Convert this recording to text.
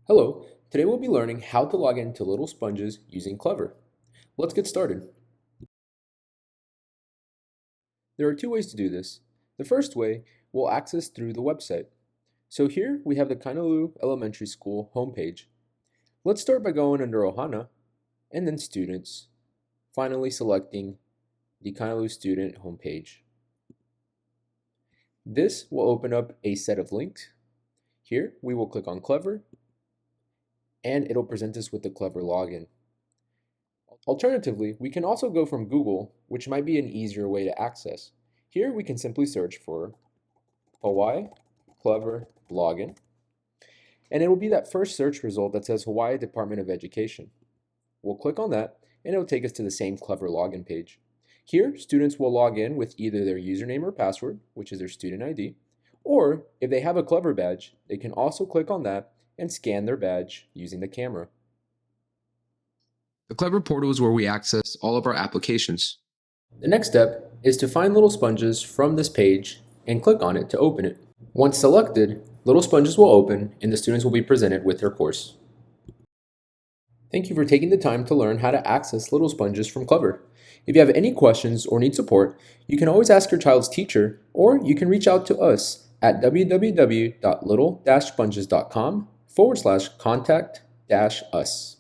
Hello, today we'll be learning how to log into Little Sponges using Clever. Let's get started. There are two ways to do this. The first way we'll access through the website. So here we have the Kainaloo Elementary School homepage. Let's start by going under Ohana and then Students, finally selecting the Kainaloo student homepage. This will open up a set of links. Here we will click on Clever and it'll present us with the Clever login. Alternatively, we can also go from Google, which might be an easier way to access. Here we can simply search for Hawaii Clever Login, and it will be that first search result that says Hawaii Department of Education. We'll click on that, and it will take us to the same Clever login page. Here, students will log in with either their username or password, which is their student ID, or if they have a Clever badge, they can also click on that and scan their badge using the camera. The Clever portal is where we access all of our applications. The next step is to find Little Sponges from this page and click on it to open it. Once selected, Little Sponges will open and the students will be presented with their course. Thank you for taking the time to learn how to access Little Sponges from Clever. If you have any questions or need support, you can always ask your child's teacher, or you can reach out to us at www.little-sponges.com/contact-us.